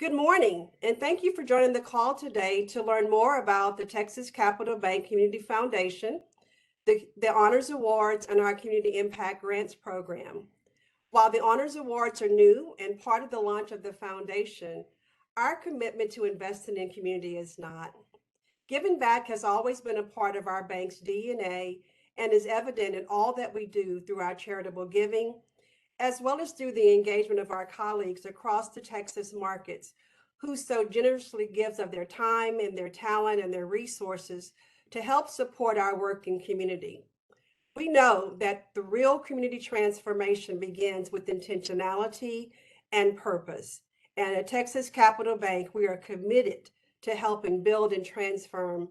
Good morning, and thank you for joining the call today to learn more about the Texas Capital Bank Community Foundation, the Honors Awards, and our Community Impact Grants program. While the Honors Awards are new and part of the launch of the foundation, our commitment to investing in community is not. Giving back has always been a part of our bank's DNA and is evident in all that we do through our charitable giving, as well as through the engagement of our colleagues across the Texas markets who so generously gives of their time and their talent and their resources to help support our working community. We know that the real community transformation begins with intentionality and purpose. And at Texas Capital Bank, we are committed to helping build and transform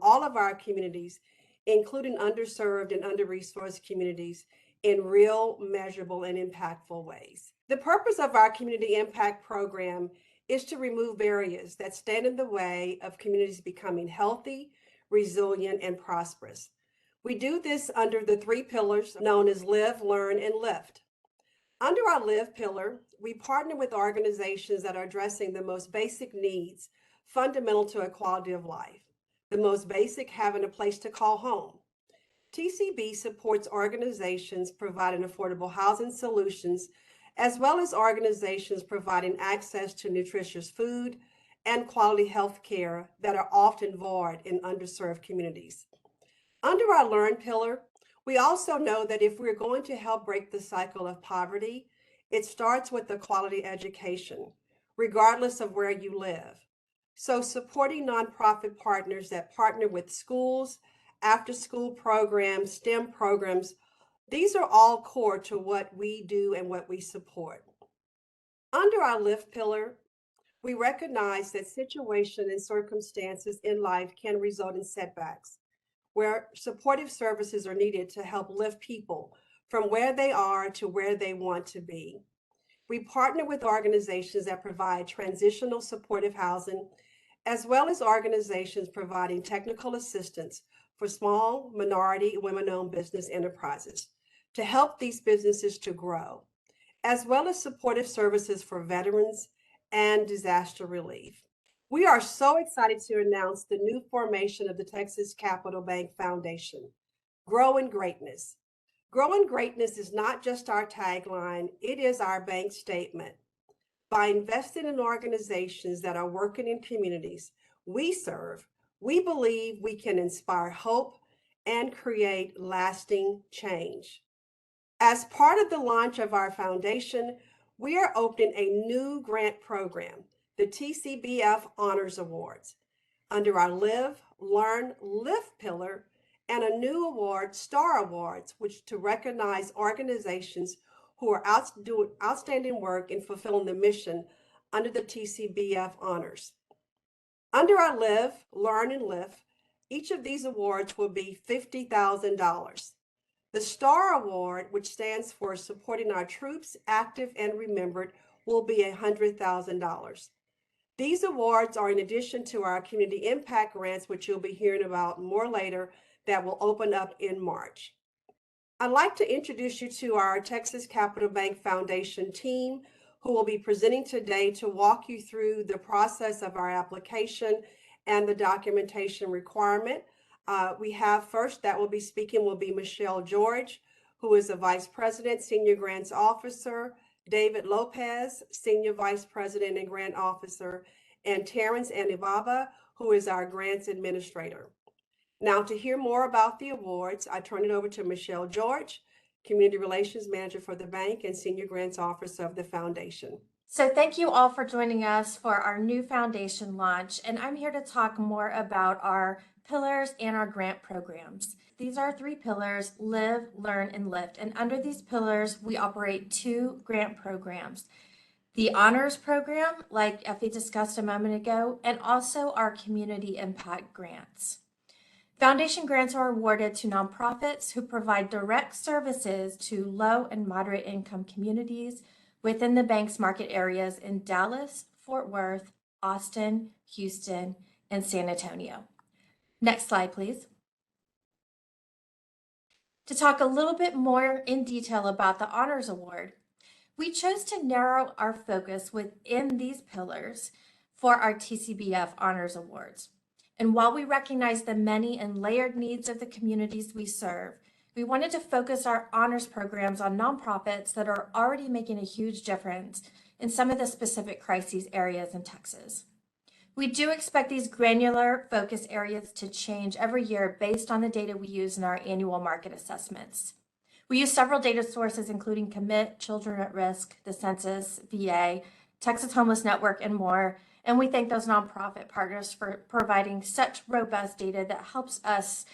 all of our communities, including underserved and under-resourced communities, in real, measurable, and impactful ways. The purpose of our Community Impact Program is to remove barriers that stand in the way of communities becoming healthy, resilient, and prosperous. We do this under the three pillars known as Live, Learn, and Lift. Under our Live pillar, we partner with organizations that are addressing the most basic needs fundamental to a quality of life. The most basic, having a place to call home. TCB supports organizations providing affordable housing solutions, as well as organizations providing access to nutritious food and quality health care that are often void in underserved communities. Under our Learn pillar, we also know that if we're going to help break the cycle of poverty, it starts with a quality education, regardless of where you live. So supporting nonprofit partners that partner with schools, after-school programs, STEM programs, these are all core to what we do and what we support. Under our Lift pillar, we recognize that situations and circumstances in life can result in setbacks, where supportive services are needed to help lift people from where they are to where they want to be. We partner with organizations that provide transitional supportive housing, as well as organizations providing technical assistance for small, minority, women-owned business enterprises to help these businesses to grow, as well as supportive services for veterans and disaster relief. We are so excited to announce the new formation of the Texas Capital Bank Foundation, Growing Greatness. Growing Greatness is not just our tagline, it is our bank statement. By investing in organizations that are working in communities we serve, we believe we can inspire hope and create lasting change. As part of the launch of our foundation, we are opening a new grant program, the TCBF Honors Awards, under our Live, Learn, Lift pillar, and a new award, Star Awards, which to recognize organizations who are doing outstanding work in fulfilling the mission under the TCBF Honors. Under our Live, Learn, and Lift, each of these awards will be $50,000. The Star Award, which stands for Supporting Our Troops, Active and Remembered, will be $100,000. These awards are in addition to our Community Impact Grants, which you'll be hearing about more later, that will open up in March. I'd like to introduce you to our Texas Capital Bank Foundation team, who will be presenting today to walk you through the process of our application and the documentation requirement. We have first that will be speaking will be Michelle George, who is the Vice President, Senior Grants Officer, David Lopez, Senior Vice President and Grant Officer, and Terrence Anibaba, who is our Grants Administrator. Now, to hear more about the awards, I turn it over to Michelle George, Community Relations Manager for the bank and Senior Grants Officer of the Foundation. So thank you all for joining us for our new foundation launch, and I'm here to talk more about our pillars and our grant programs. These are three pillars: Live, Learn, and Lift, and under these pillars we operate two grant programs. The Honors Program, like Effie discussed a moment ago, and also our Community Impact Grants. Foundation grants are awarded to nonprofits who provide direct services to low and moderate income communities within the bank's market areas in Dallas, Fort Worth, Austin, Houston, and San Antonio. Next slide, please. To talk a little bit more in detail about the Honors Award, We chose to narrow our focus within these pillars for our TCBF Honors Awards. And while we recognize the many and layered needs of the communities we serve, we wanted to focus our honors programs on nonprofits that are already making a huge difference in some of the specific crises areas in Texas. We do expect these granular focus areas to change every year based on the data we use in our annual market assessments. We use several data sources, including Commit, Children at Risk, the Census, VA, Texas Homeless Network, and more. And we thank those nonprofit partners for providing such robust data that helps us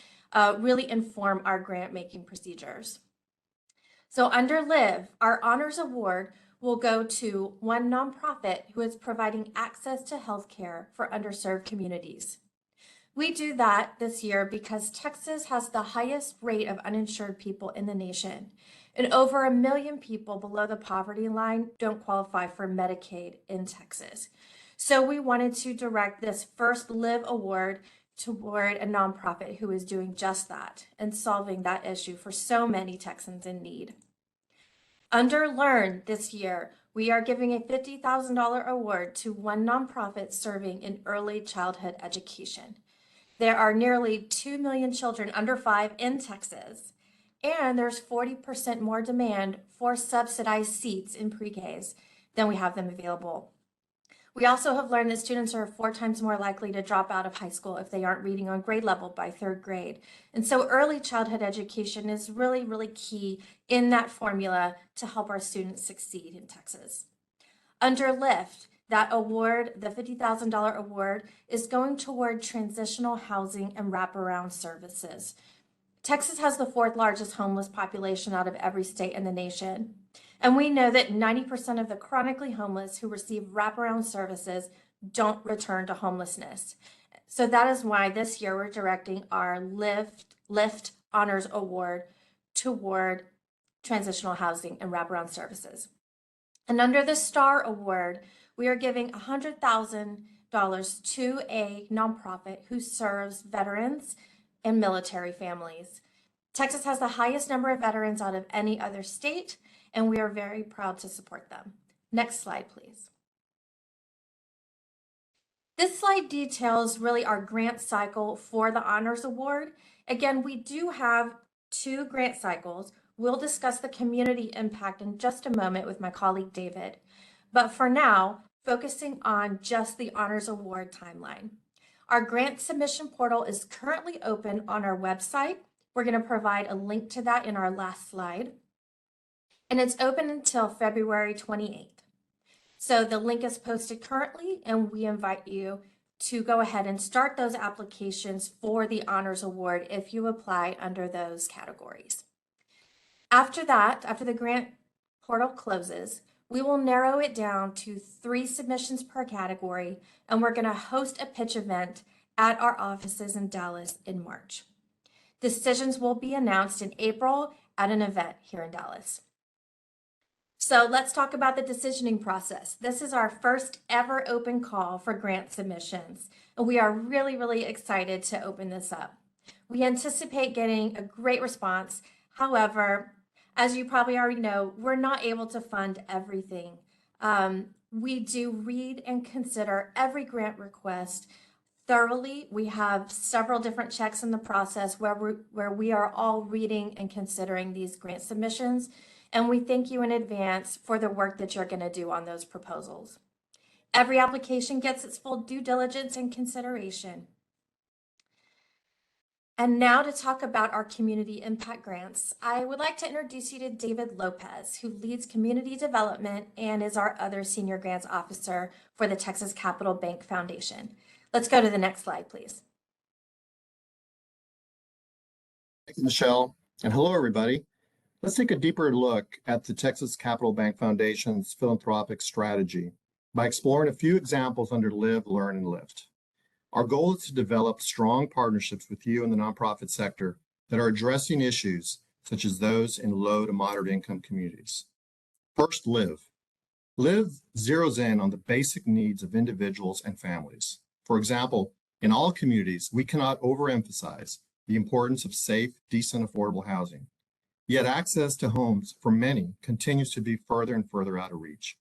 really inform our grant making procedures. So under LIVE, our Honors Award will go to one nonprofit who is providing access to healthcare for underserved communities. We do that this year because Texas has the highest rate of uninsured people in the nation, and over 1 million people below the poverty line don't qualify for Medicaid in Texas. So we wanted to direct this first LIVE award toward a nonprofit who is doing just that and solving that issue for so many Texans in need. Under Learn this year, we are giving a $50,000 award to one nonprofit serving in early childhood education. There are nearly 2 million children under 5 in Texas, and there's 40% more demand for subsidized seats in pre-Ks than we have them available. We also have learned that students are 4 times more likely to drop out of high school if they aren't reading on grade level by 3rd grade. And so early childhood education is really, really key in that formula to help our students succeed in Texas. Under LIFT, that award, the $50,000 award, is going toward transitional housing and wraparound services. Texas has the 4th largest homeless population out of every state in the nation. And we know that 90% of the chronically homeless who receive wraparound services don't return to homelessness. So that is why this year we're directing our LIFT Honors Award toward transitional housing and wraparound services. And under the STAR Award, we are giving $100,000 to a nonprofit who serves veterans and military families. Texas has the highest number of veterans out of any other state, and we are very proud to support them. Next slide, please. This slide details really our grant cycle for the Honors Award. Again, we do have 2 grant cycles. We'll discuss the community impact in just a moment with my colleague David. But for now, focusing on just the Honors Award timeline. Our grant submission portal is currently open on our website. We're going to provide a link to that in our last slide. And it's open until February 28th. So the link is posted currently, and we invite you to go ahead and start those applications for the Honors Award if you apply under those categories. After that, after the grant portal closes, we will narrow it down to 3 submissions per category, and we're going to host a pitch event at our offices in Dallas in March. Decisions will be announced in April at an event here in Dallas. So let's talk about the decisioning process. This is our first ever open call for grant submissions, and we are really, really excited to open this up. We anticipate getting a great response. However, as you probably already know, we're not able to fund everything. We do read and consider every grant request thoroughly. We have several different checks in the process where we are all reading and considering these grant submissions, and we thank you in advance for the work that you're going to do on those proposals. Every application gets its full due diligence and consideration. And now to talk about our community impact grants, I would like to introduce you to David Lopez, who leads community development and is our other senior grants officer for the Texas Capital Bank Foundation. Let's go to the next slide, please. Thank you, Michelle, and hello, everybody. Let's take a deeper look at the Texas Capital Bank Foundation's philanthropic strategy by exploring a few examples under Live, Learn, and Lift. Our goal is to develop strong partnerships with you in the nonprofit sector that are addressing issues such as those in low to moderate income communities. First, Live. Live zeroes in on the basic needs of individuals and families. For example, in all communities, we cannot overemphasize the importance of safe, decent, affordable housing. Yet access to homes for many continues to be further and further out of reach.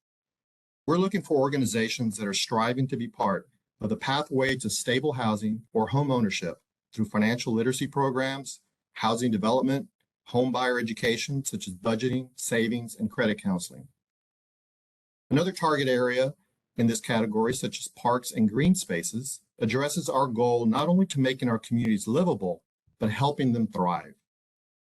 We're looking for organizations that are striving to be part of the pathway to stable housing or home ownership through financial literacy programs, housing development, home buyer education, such as budgeting, savings, and credit counseling. Another target area in this category, such as parks and green spaces, addresses our goal not only to making our communities livable, but helping them thrive.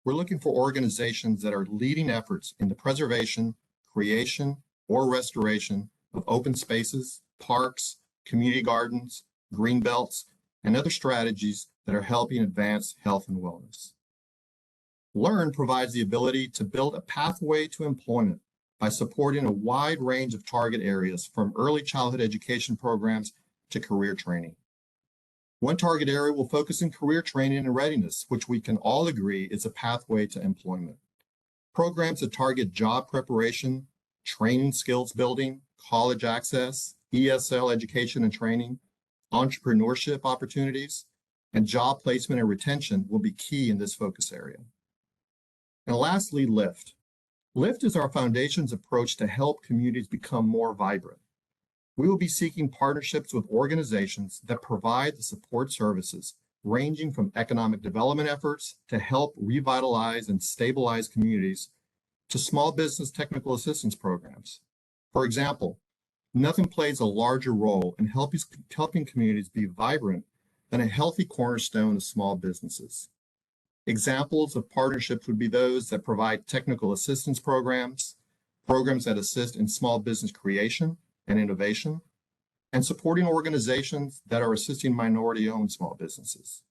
We're looking for organizations that are leading efforts in the preservation, creation, or restoration of open spaces, parks, community gardens, green belts, and other strategies that are helping advance health and wellness. Learn provides the ability to build a pathway to employment by supporting a wide range of target areas from early childhood education programs to career training. One target area will focus on career training and readiness, which we can all agree is a pathway to employment. Programs that target job preparation, training skills building, college access, ESL education and training, entrepreneurship opportunities, and job placement and retention will be key in this focus area. And lastly, LIFT. LIFT is our foundation's approach to help communities become more vibrant. We will be seeking partnerships with organizations that provide the support services ranging from economic development efforts to help revitalize and stabilize communities to small business technical assistance programs. For example, nothing plays a larger role in helping communities be vibrant than a healthy cornerstone of small businesses. Examples of partnerships would be those that provide technical assistance programs, programs that assist in small business creation and innovation, and supporting organizations that are assisting minority-owned small businesses.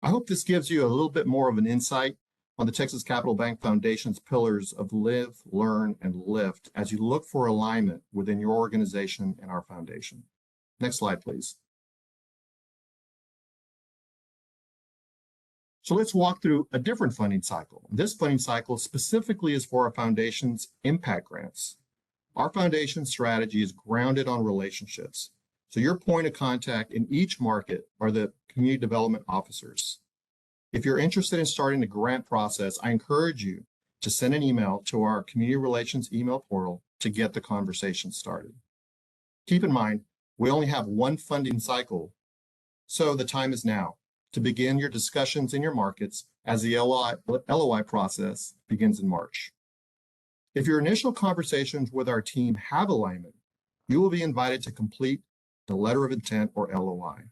I hope this gives you a little bit more of an insight on the Texas Capital Bank Foundation's pillars of live, learn, and lift as you look for alignment within your organization and our foundation. Next slide, please. So let's walk through a different funding cycle. This funding cycle specifically is for our foundation's impact grants. Our foundation strategy is grounded on relationships. So your point of contact in each market are the community development officers. If you're interested in starting the grant process, I encourage you to send an email to our community relations email portal to get the conversation started. Keep in mind, we only have one funding cycle, so the time is now to begin your discussions in your markets as the LOI process begins in March. If your initial conversations with our team have alignment, you will be invited to complete the letter of intent or LOI.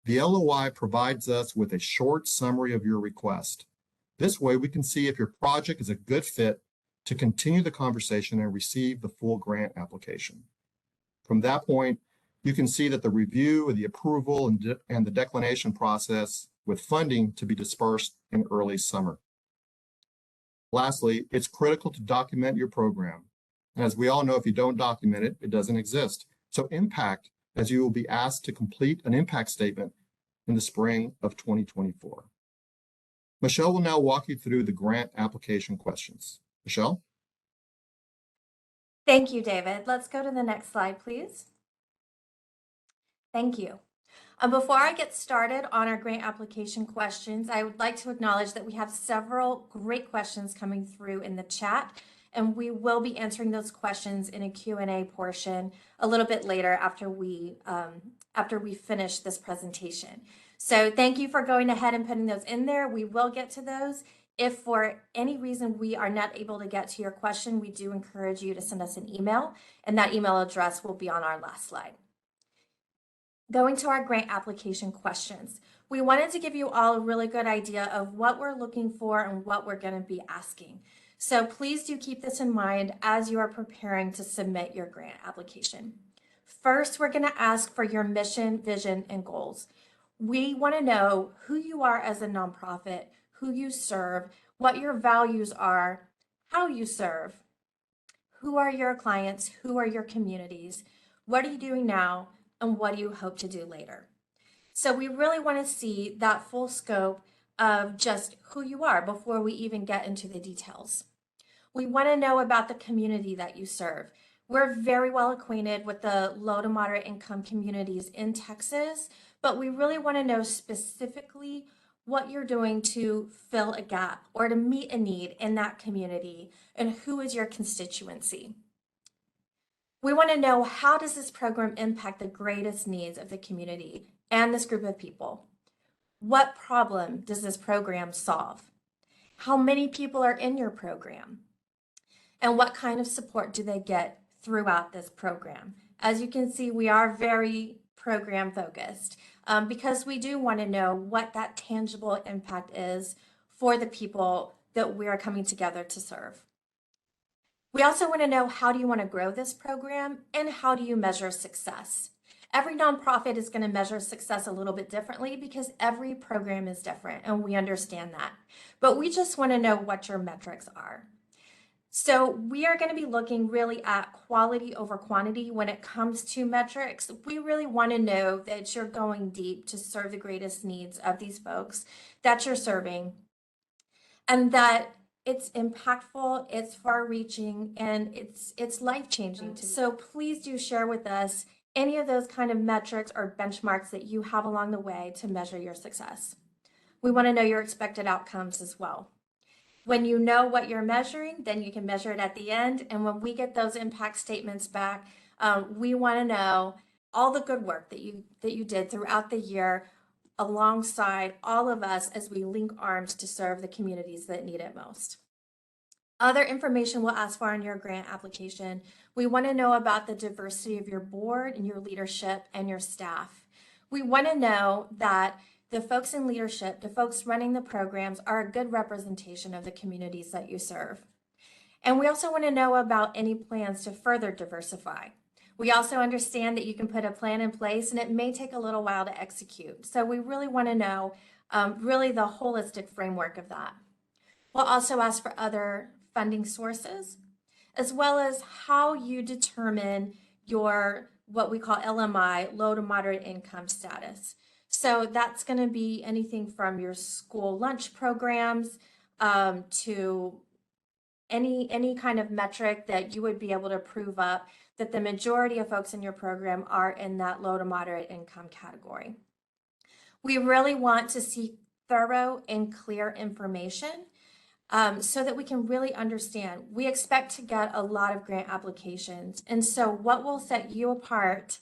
The LOI provides us with a short summary of your request. This way we can see if your project is a good fit to continue the conversation and receive the full grant application. From that point, you can see that the review, the approval, and the declination process with funding to be dispersed in early summer. Lastly, it's critical to document your program. And as we all know, if you don't document it, it doesn't exist. So impact, as you will be asked to complete an impact statement in the spring of 2024. Michelle will now walk you through the grant application questions. Michelle? Thank you, David. Let's go to the next slide, please. Thank you. Before I get started on our grant application questions, I would like to acknowledge that we have several great questions coming through in the chat, and we will be answering those questions in a Q&A portion a little bit later after we finish this presentation. So thank you for going ahead and putting those in there. We will get to those. If for any reason we are not able to get to your question, we do encourage you to send us an email, and that email address will be on our last slide. Going to our grant application questions, we wanted to give you all a really good idea of what we're looking for and what we're going to be asking. So please do keep this in mind as you are preparing to submit your grant application. First, we're going to ask for your mission, vision, and goals. We want to know who you are as a nonprofit, who you serve, what your values are, how you serve, who are your clients, who are your communities, what are you doing now, and what do you hope to do later? So we really want to see that full scope of just who you are before we even get into the details. We want to know about the community that you serve. We're very well acquainted with the low to moderate income communities in Texas, but we really want to know specifically what you're doing to fill a gap or to meet a need in that community, and who is your constituency. We want to know, how does this program impact the greatest needs of the community and this group of people? What problem does this program solve? How many people are in your program? And what kind of support do they get throughout this program? As you can see, we are very program focused because we do want to know what that tangible impact is for the people that we are coming together to serve. We also want to know, how do you want to grow this program and how do you measure success? Every nonprofit is going to measure success a little bit differently because every program is different, and we understand that. But we just want to know what your metrics are. So we are going to be looking really at quality over quantity when it comes to metrics. We really want to know that you're going deep to serve the greatest needs of these folks that you're serving, and that it's impactful, it's far-reaching, and it's life-changing. So please do share with us any of those kind of metrics or benchmarks that you have along the way to measure your success. We want to know your expected outcomes as well. When you know what you're measuring, then you can measure it at the end. And when we get those impact statements back, we want to know all the good work that you did throughout the year alongside all of us as we link arms to serve the communities that need it most. Other information we'll ask for on your grant application: we want to know about the diversity of your board and your leadership and your staff. We want to know that the folks in leadership, the folks running the programs, are a good representation of the communities that you serve. And we also want to know about any plans to further diversify. We also understand that you can put a plan in place and it may take a little while to execute. So we really want to know really the holistic framework of that. We'll also ask for other funding sources, as well as how you determine your what we call LMI, low to moderate income status. So that's going to be anything from your school lunch programs to any kind of metric that you would be able to prove up that the majority of folks in your program are in that low to moderate income category. We really want to see thorough and clear information so that we can really understand. We expect to get a lot of grant applications. And so what will set you apart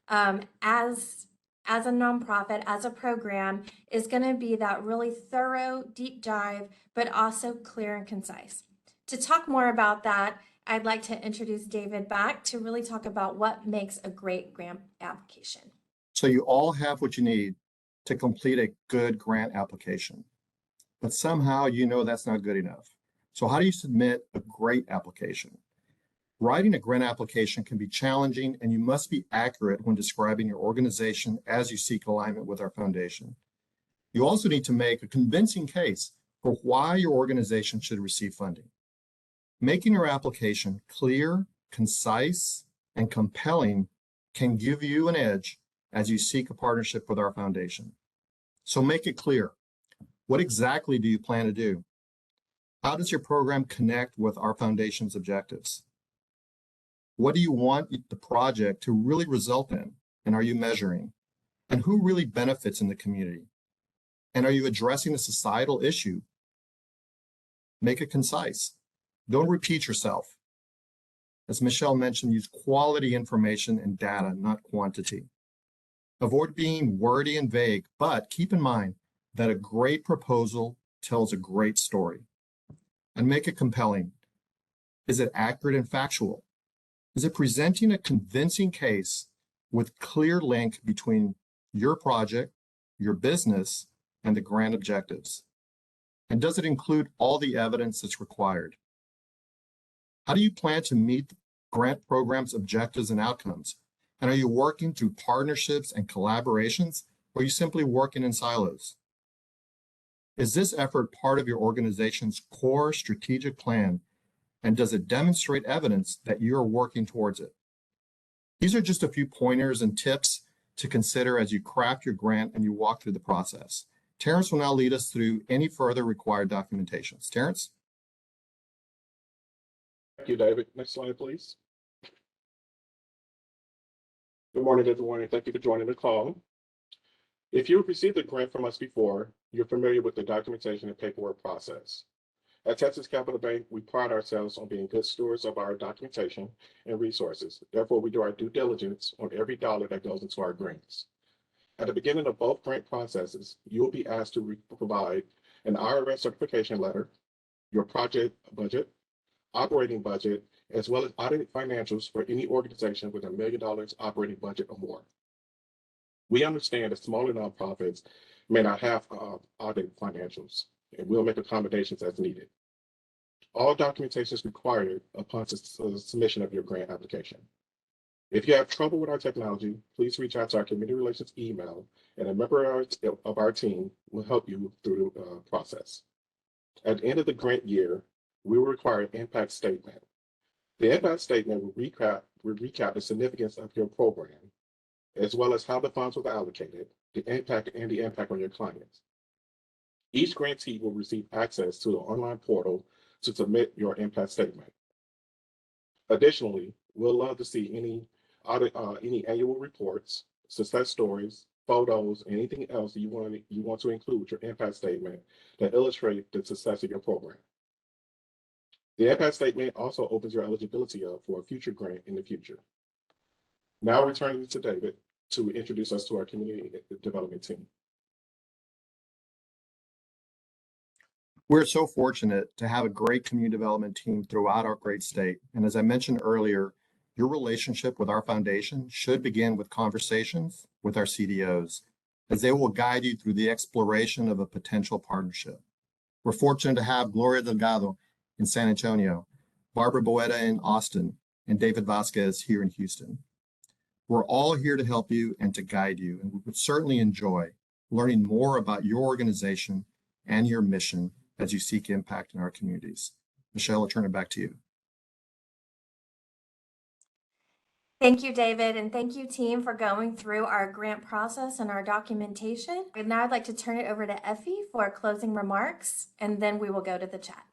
as a nonprofit, as a program, is going to be that really thorough, deep dive, but also clear and concise. To talk more about that, I'd like to introduce David back to really talk about what makes a great grant application. So you all have what you need to complete a good grant application, but somehow you know that's not good enough. So how do you submit a great application? Writing a grant application can be challenging, and you must be accurate when describing your organization as you seek alignment with our foundation. You also need to make a convincing case for why your organization should receive funding. Making your application clear, concise, and compelling can give you an edge as you seek a partnership with our foundation. So make it clear. What exactly do you plan to do? How does your program connect with our foundation's objectives? What do you want the project to really result in? And are you measuring? And who really benefits in the community? And are you addressing a societal issue? Make it concise. Don't repeat yourself. As Michelle mentioned, use quality information and data, not quantity. Avoid being wordy and vague, but keep in mind that a great proposal tells a great story. And make it compelling. Is it accurate and factual? Is it presenting a convincing case with clear link between your project, your business, and the grant objectives? And does it include all the evidence that's required? How do you plan to meet the grant program's objectives and outcomes? And are you working through partnerships and collaborations, or are you simply working in silos? Is this effort part of your organization's core strategic plan? And does it demonstrate evidence that you're working towards it? These are just a few pointers and tips to consider as you craft your grant and you walk through the process. Terrence will now lead us through any further required documentations. Terrence? Thank you, David. Next slide, please. Good morning, everyone, and thank you for joining the call. If you've received a grant from us before, you're familiar with the documentation and paperwork process. At Texas Capital Bank, we pride ourselves on being good stewards of our documentation and resources. Therefore, we do our due diligence on every dollar that goes into our grants. At the beginning of both grant processes, you will be asked to provide an IRS certification letter, your project budget, operating budget, as well as audited financials for any organization with $1 million operating budget or more. We understand that smaller nonprofits may not have audited financials, and we'll make accommodations as needed. All documentation is required upon submission of your grant application. If you have trouble with our technology, please reach out to our community relations email, and a member of our team will help you through the process. At the end of the grant year, we will require an impact statement. The impact statement will recap the significance of your program, as well as how the funds were allocated, the impact on your clients. Each grantee will receive access to the online portal to submit your impact statement. Additionally, we'll love to see any annual reports, success stories, photos, anything else that you want to include with your impact statement that illustrate the success of your program. The impact statement also opens your eligibility up for a future grant in the future. Now returning to David to introduce us to our community development team. We're so fortunate to have a great community development team throughout our great state. And as I mentioned earlier, your relationship with our foundation should begin with conversations with our CDOs, as they will guide you through the exploration of a potential partnership. We're fortunate to have Gloria Delgado in San Antonio, Barbara Boeta in Austin, and David Vasquez here in Houston. We're all here to help you and to guide you, and we would certainly enjoy learning more about your organization and your mission as you seek impact in our communities. Michelle, I'll turn it back to you. Thank you, David, and thank you, team, for going through our grant process and our documentation. And now I'd like to turn it over to Effie for closing remarks, and then we will go to the chat.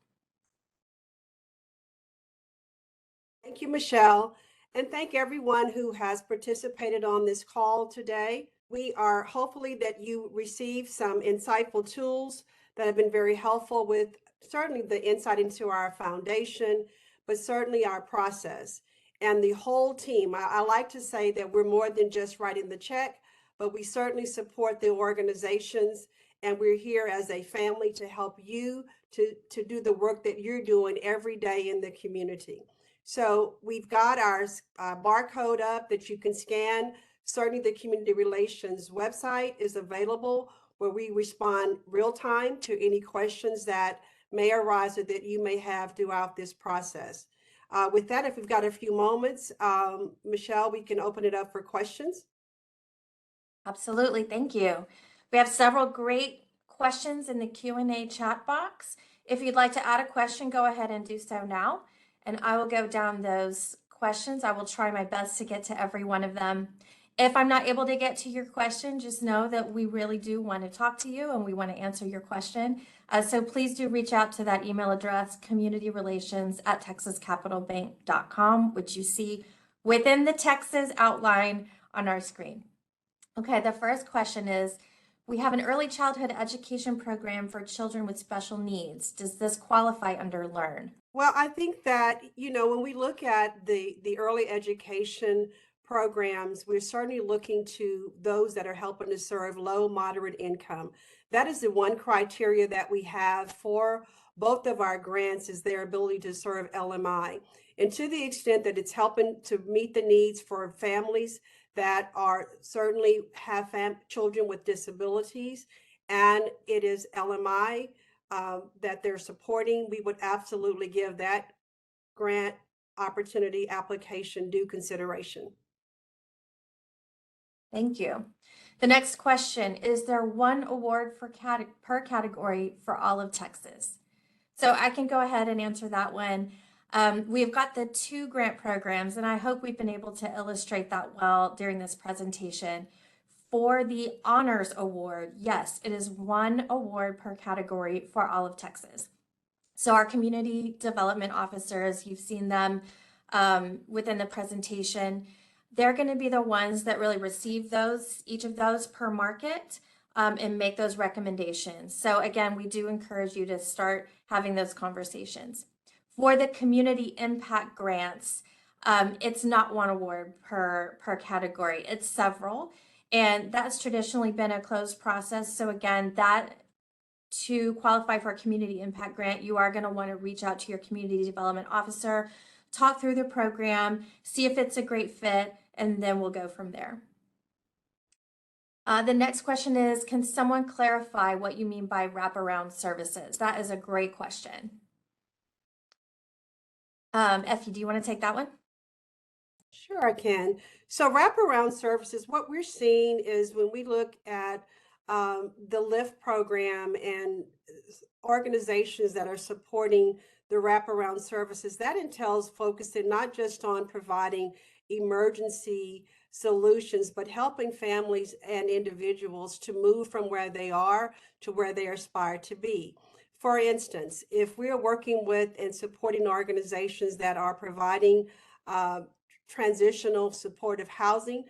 Thank you, Michelle, and thank everyone who has participated on this call today. We are hopefully that you received some insightful tools that have been very helpful with certainly the insight into our foundation, but certainly our process. And the whole team, I like to say that we're more than just writing the check, but we certainly support the organizations, and we're here as a family to help you to do the work that you're doing every day in the community. So we've got our barcode up that you can scan. Certainly the community relations website is available where we respond real time to any questions that may arise or that you may have throughout this process. With that, if we've got a few moments, Michelle, we can open it up for questions. Absolutely, thank you. We have several great questions in the Q&A chat box. If you'd like to add a question, go ahead and do so now, and I will go down those questions. I will try my best to get to every one of them. If I'm not able to get to your question, just know that we really do want to talk to you and we want to answer your question. So please do reach out to that email address, communityrelations@texascapitalbank.com, which you see within the Texas outline on our screen. Okay, the first question is, we have an early childhood education program for children with special needs. Does this qualify under LEARN? Well, I think that, when we look at the early education programs, we're certainly looking to those that are helping to serve low, moderate income. That is the one criteria that we have for both of our grants is their ability to serve LMI. And to the extent that it's helping to meet the needs for families that are certainly have children with disabilities, and it is LMI that they're supporting, we would absolutely give that grant opportunity application due consideration. Thank you. The next question, is there one award per category for all of Texas? So I can go ahead and answer that one. We've got the 2 grant programs, and I hope we've been able to illustrate that well during this presentation. For the Honors Award, yes, it is 1 award per category for all of Texas. So our community development officers, you've seen them within the presentation, they're going to be the ones that really receive each of those per market. and make those recommendations. So again, we do encourage you to start having those conversations. For the community impact grants, it's not one award per category, it's several. And that's traditionally been a closed process. So again, to qualify for a community impact grant, you are going to want to reach out to your community development officer, talk through the program, see if it's a great fit, and then we'll go from there. The next question is, can someone clarify what you mean by wraparound services? That is a great question. Effie, do you want to take that one? Sure, I can. So wraparound services, what we're seeing is when we look at the LIFT program and organizations that are supporting the wraparound services, that entails focusing not just on providing emergency solutions, but helping families and individuals to move from where they are to where they aspire to be. For instance, if we're working with and supporting organizations that are providing transitional supportive housing,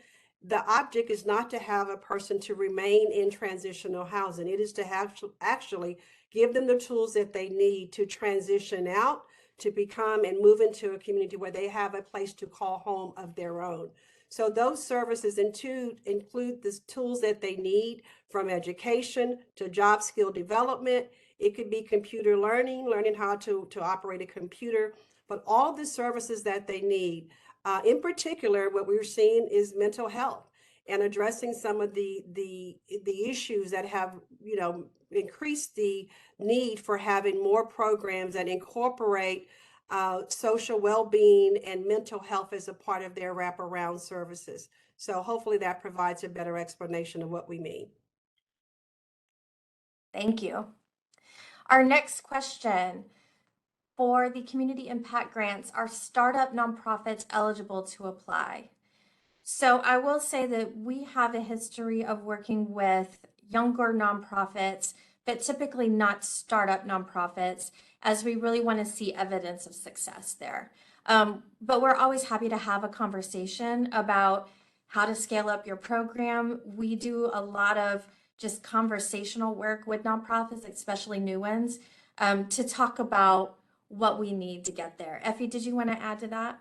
the object is not to have a person to remain in transitional housing. It is to have actually give them the tools that they need to transition out, to become and move into a community where they have a place to call home of their own. So those services include the tools that they need, from education to job skill development. It could be computer learning how to operate a computer, but all the services that they need. In particular, what we're seeing is mental health and addressing some of the issues that have, increased the need for having more programs that incorporate social well-being and mental health as a part of their wraparound services. So hopefully that provides a better explanation of what we mean. Thank you. Our next question. For the community impact grants, are startup nonprofits eligible to apply? So I will say that we have a history of working with younger nonprofits, but typically not startup nonprofits, as we really want to see evidence of success there. But we're always happy to have a conversation about how to scale up your program. We do a lot of just conversational work with nonprofits, especially new ones, to talk about what we need to get there. Effie, did you want to add to that?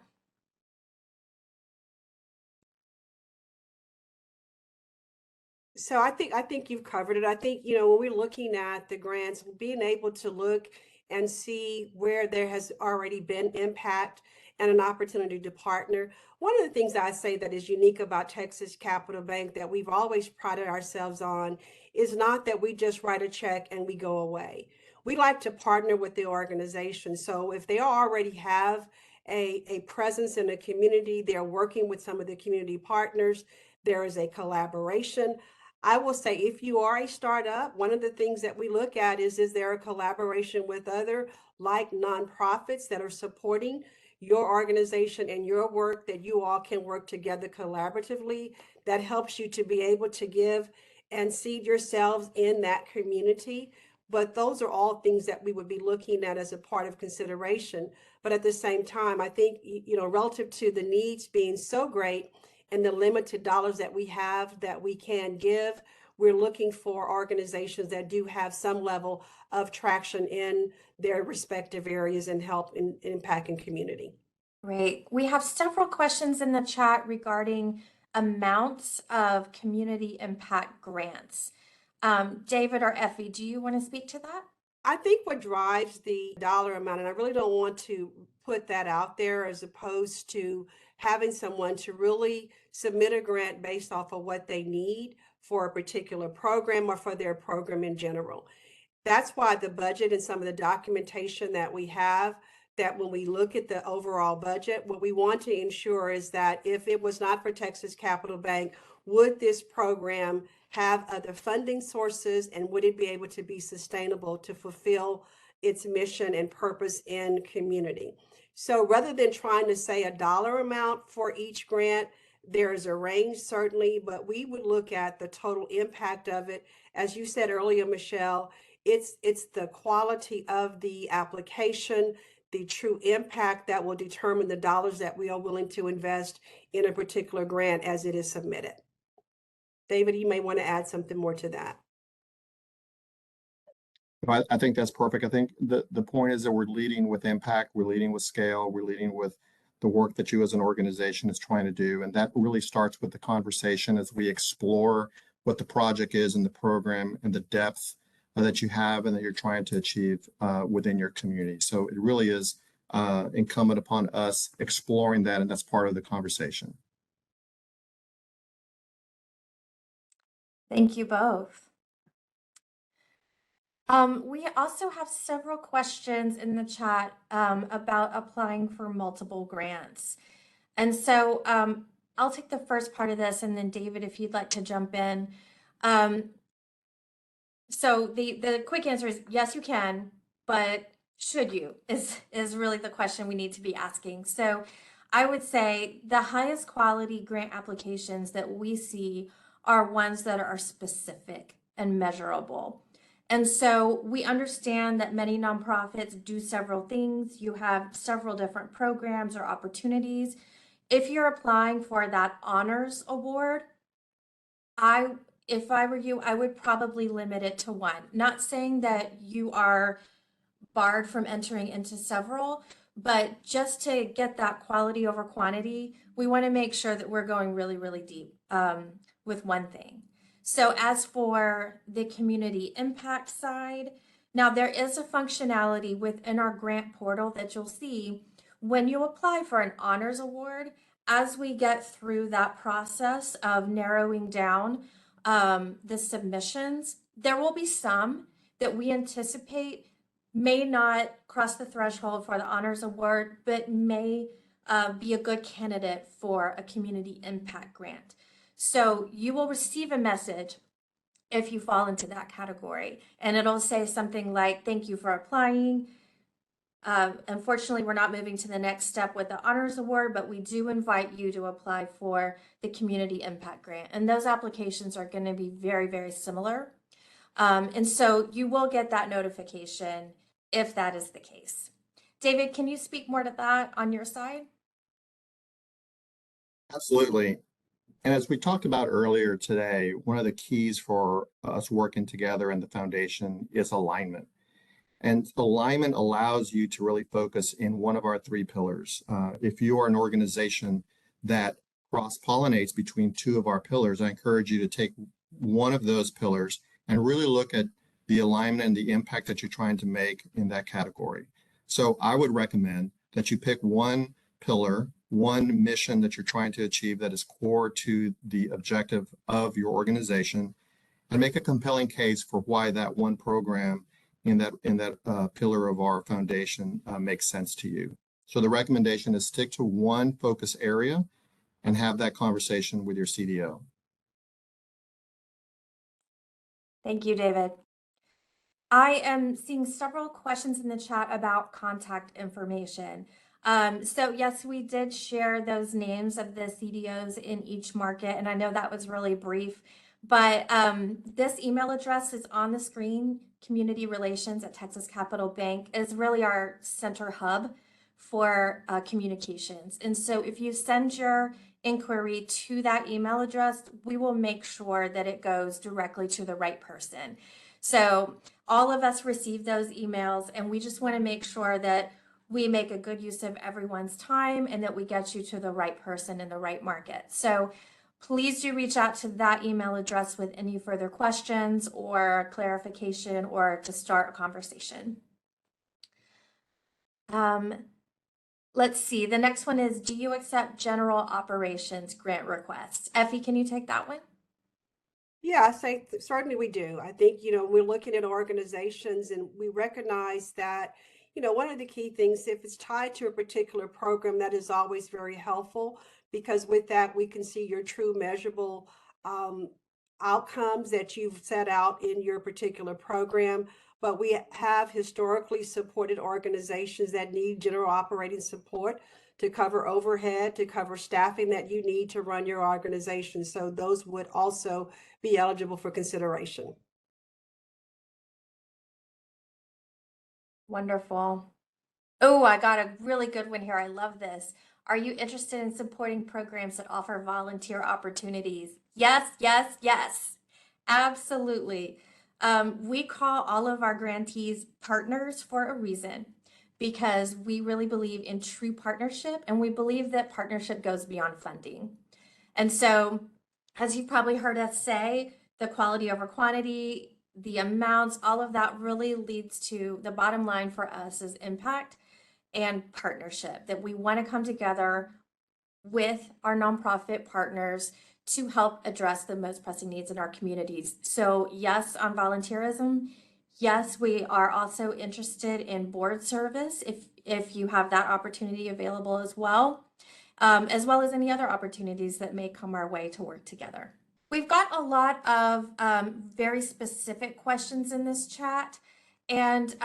So I think you've covered it. I think, when we're looking at the grants, being able to look and see where there has already been impact and an opportunity to partner. One of the things I say that is unique about Texas Capital Bank that we've always prided ourselves on is not that we just write a check and we go away. We like to partner with the organization. So if they already have a presence in the community, they're working with some of the community partners, there is a collaboration. I will say, if you are a startup, one of the things that we look at is there a collaboration with other like nonprofits that are supporting your organization and your work, that you all can work together collaboratively? That helps you to be able to give and seed yourselves in that community. But those are all things that we would be looking at as a part of consideration. But at the same time, I think, relative to the needs being so great and the limited dollars that we have that we can give, we're looking for organizations that do have some level of traction in their respective areas and help in impacting community. Great. We have several questions in the chat regarding amounts of community impact grants. David or Effie, do you want to speak to that? I think what drives the dollar amount, and I really don't want to put that out there as opposed to having someone to really submit a grant based off of what they need for a particular program or for their program in general. That's why the budget and some of the documentation that we have, that when we look at the overall budget, what we want to ensure is that if it was not for Texas Capital Bank, would this program have other funding sources, and would it be able to be sustainable to fulfill its mission and purpose in community? So rather than trying to say a dollar amount for each grant, there is a range certainly, but we would look at the total impact of it. As you said earlier, Michelle, it's the quality of the application, the true impact that will determine the dollars that we are willing to invest in a particular grant as it is submitted. David, you may want to add something more to that. I think that's perfect. I think the point is that we're leading with impact, we're leading with scale, we're leading with the work that you as an organization is trying to do. And that really starts with the conversation as we explore what the project is and the program and the depth that you have and that you're trying to achieve within your community. So it really is incumbent upon us exploring that, and that's part of the conversation. Thank you both. We also have several questions in the chat about applying for multiple grants. And so I'll take the first part of this, and then David, if you'd like to jump in. So the quick answer is yes, you can, but should you is really the question we need to be asking. So I would say the highest quality grant applications that we see are ones that are specific and measurable. And so we understand that many nonprofits do several things. You have several different programs or opportunities. If you're applying for that honors award, if I were you, I would probably limit it to one. Not saying that you are barred from entering into several, but just to get that quality over quantity, we want to make sure that we're going really, really deep with one thing. So as for the community impact side, now there is a functionality within our grant portal that you'll see when you apply for an honors award. As we get through that process of narrowing down the submissions, there will be some that we anticipate may not cross the threshold for the honors award, but may be a good candidate for a community impact grant. So you will receive a message if you fall into that category, and it'll say something like, thank you for applying. Unfortunately, we're not moving to the next step with the honors award, but we do invite you to apply for the community impact grant. And those applications are going to be very, very similar. And so you will get that notification if that is the case. David, can you speak more to that on your side? Absolutely. And as we talked about earlier today, one of the keys for us working together in the foundation is alignment. And alignment allows you to really focus in one of our three pillars. If you are an organization that cross-pollinates between two of our pillars, I encourage you to take one of those pillars and really look at the alignment and the impact that you're trying to make in that category. So I would recommend that you pick one pillar, one mission that you're trying to achieve that is core to the objective of your organization, and make a compelling case for why that one program in that pillar of our foundation makes sense to you. So the recommendation is stick to one focus area and have that conversation with your CDO. Thank you, David. I am seeing several questions in the chat about contact information. So yes, we did share those names of the CDOs in each market, and I know that was really brief, but this email address is on the screen. Community Relations at Texas Capital Bank is really our center hub for communications. And so if you send your inquiry to that email address, we will make sure that it goes directly to the right person. So all of us receive those emails, and we just want to make sure that we make a good use of everyone's time and that we get you to the right person in the right market. So please do reach out to that email address with any further questions or clarification or to start a conversation. Let's see, the next one is, do you accept general operations grant requests? Effie, can you take that one? Yeah, I say certainly we do. I think, we're looking at organizations and we recognize that, one of the key things, if it's tied to a particular program, that is always very helpful, because with that, we can see your true measurable outcomes that you've set out in your particular program. But we have historically supported organizations that need general operating support to cover overhead, to cover staffing that you need to run your organization. So those would also be eligible for consideration. Wonderful. Oh, I got a really good one here. I love this. Are you interested in supporting programs that offer volunteer opportunities? Yes, yes, yes. Absolutely. We call all of our grantees partners for a reason because we really believe in true partnership and we believe that partnership goes beyond funding. And so, as you've probably heard us say, the quality over quantity, the amounts, all of that really leads to the bottom line for us is impact and partnership, that we want to come together with our nonprofit partners to help address the most pressing needs in our communities. So yes, on volunteerism. Yes, we are also interested in board service if you have that opportunity available as well as any other opportunities that may come our way to work together. We've got a lot of very specific questions in this chat, and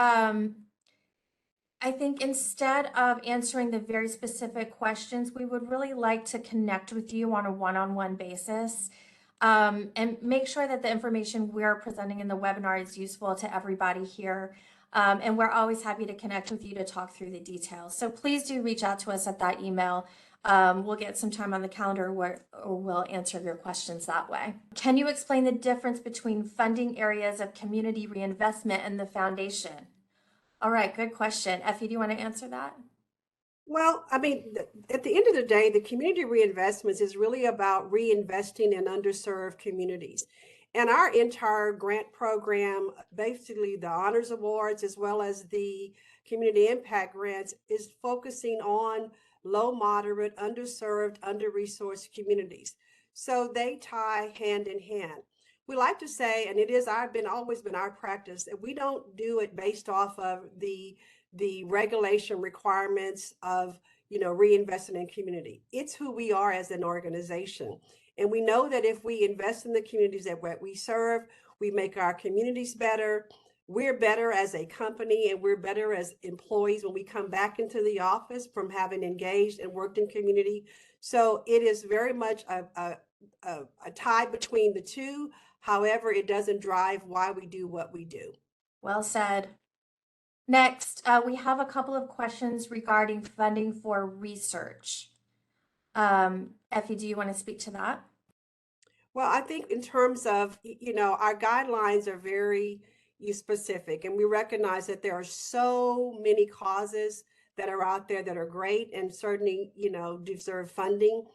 I think instead of answering the very specific questions, we would really like to connect with you on a one-on-one basis and make sure that the information we're presenting in the webinar is useful to everybody here. And we're always happy to connect with you to talk through the details. So please do reach out to us at that email. We'll get some time on the calendar or we'll answer your questions that way. Can you explain the difference between funding areas of community reinvestment and the foundation? All right, good question. Effie, do you want to answer that? Well, I mean, at the end of the day, the community reinvestments is really about reinvesting in underserved communities. And our entire grant program, basically the honors awards, as well as the community impact grants, is focusing on low, moderate, underserved, under-resourced communities. So they tie hand in hand. We like to say, and it is always been our practice, that we don't do it based off of the regulation requirements of reinvesting in community. It's who we are as an organization. And we know that if we invest in the communities that we serve, we make our communities better. We're better as a company and we're better as employees when we come back into the office from having engaged and worked in community. So it is very much a tie between the two. However, it doesn't drive why we do what we do. Well said. Next, we have a couple of questions regarding funding for research. Effie, do you want to speak to that? Well, I think in terms of, our guidelines are very specific, and we recognize that there are so many causes that are out there that are great and certainly, deserve funding.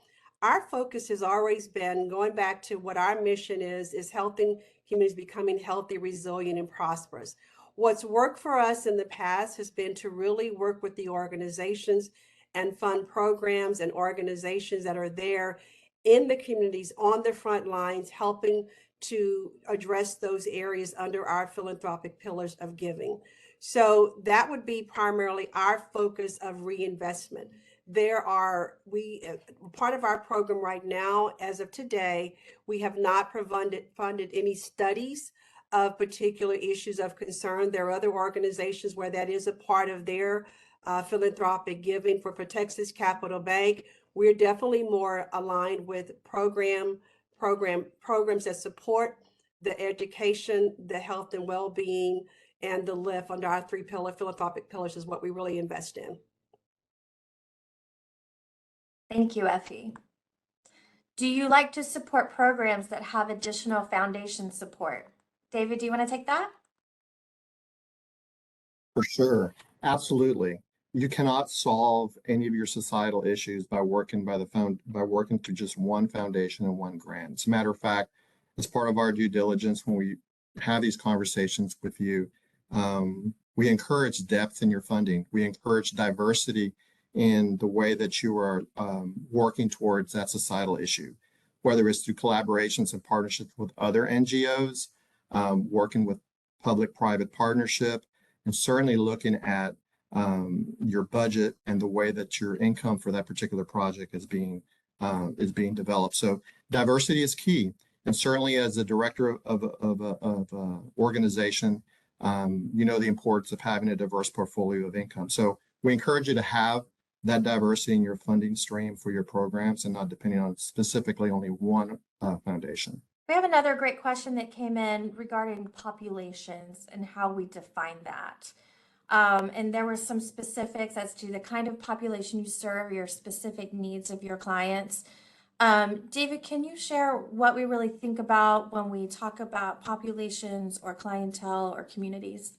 Our focus has always been going back to what our mission is helping humans becoming healthy, resilient, and prosperous. What's worked for us in the past has been to really work with the organizations and fund programs and organizations that are there in the communities on the front lines, helping to address those areas under our philanthropic pillars of giving. So that would be primarily our focus of reinvestment. Part of our program right now, as of today, we have not funded any studies of particular issues of concern. There are other organizations where that is a part of their philanthropic giving. For Texas Capital Bank, we're definitely more aligned with programs that support the education, the health and well-being, and the lift under our philanthropic pillars is what we really invest in. Thank you, Effie. Do you like to support programs that have additional foundation support? David, do you want to take that? For sure. Absolutely. You cannot solve any of your societal issues by working through just one foundation and one grant. As a matter of fact, as part of our due diligence, when we have these conversations with you, we encourage depth in your funding. We encourage diversity in the way that you are working towards that societal issue, whether it's through collaborations and partnerships with other NGOs, working with public-private partnership, and certainly looking at your budget and the way that your income for that particular project is being developed. So diversity is key. And certainly as a director of an organization, you know the importance of having a diverse portfolio of income. So we encourage you to have that diversity in your funding stream for your programs and not depending on specifically only one foundation. We have another great question that came in regarding populations and how we define that. And there were some specifics as to the kind of population you serve, your specific needs of your clients. David, can you share what we really think about when we talk about populations or clientele or communities?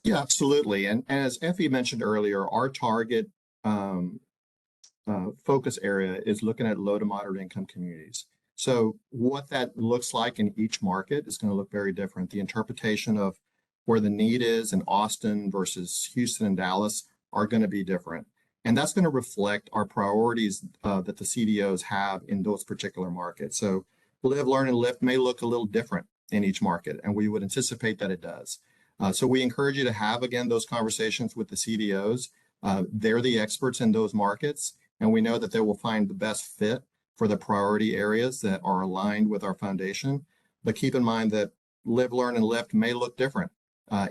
Yeah, absolutely. And as Effie mentioned earlier, our target focus area is looking at low to moderate income communities. So what that looks like in each market is going to look very different. The interpretation of where the need is in Austin versus Houston and Dallas are going to be different. And that's going to reflect our priorities that the CDOs have in those particular markets. So Live, Learn, and Lift may look a little different in each market, and we would anticipate that it does. So we encourage you to have, again, those conversations with the CDOs. They're the experts in those markets, and we know that they will find the best fit for the priority areas that are aligned with our foundation. But keep in mind that Live, Learn, and Lift may look different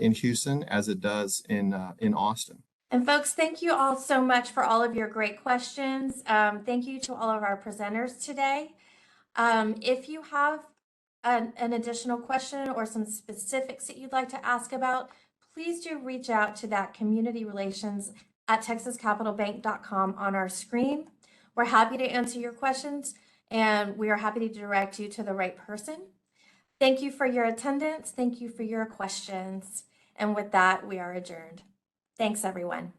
in Houston as it does in Austin. And folks, thank you all so much for all of your great questions. Thank you to all of our presenters today. If you have an additional question or some specifics that you'd like to ask about, please do reach out to that community relations at texascapitalbank.com on our screen. We're happy to answer your questions, and we are happy to direct you to the right person. Thank you for your attendance. Thank you for your questions. And with that, we are adjourned. Thanks, everyone.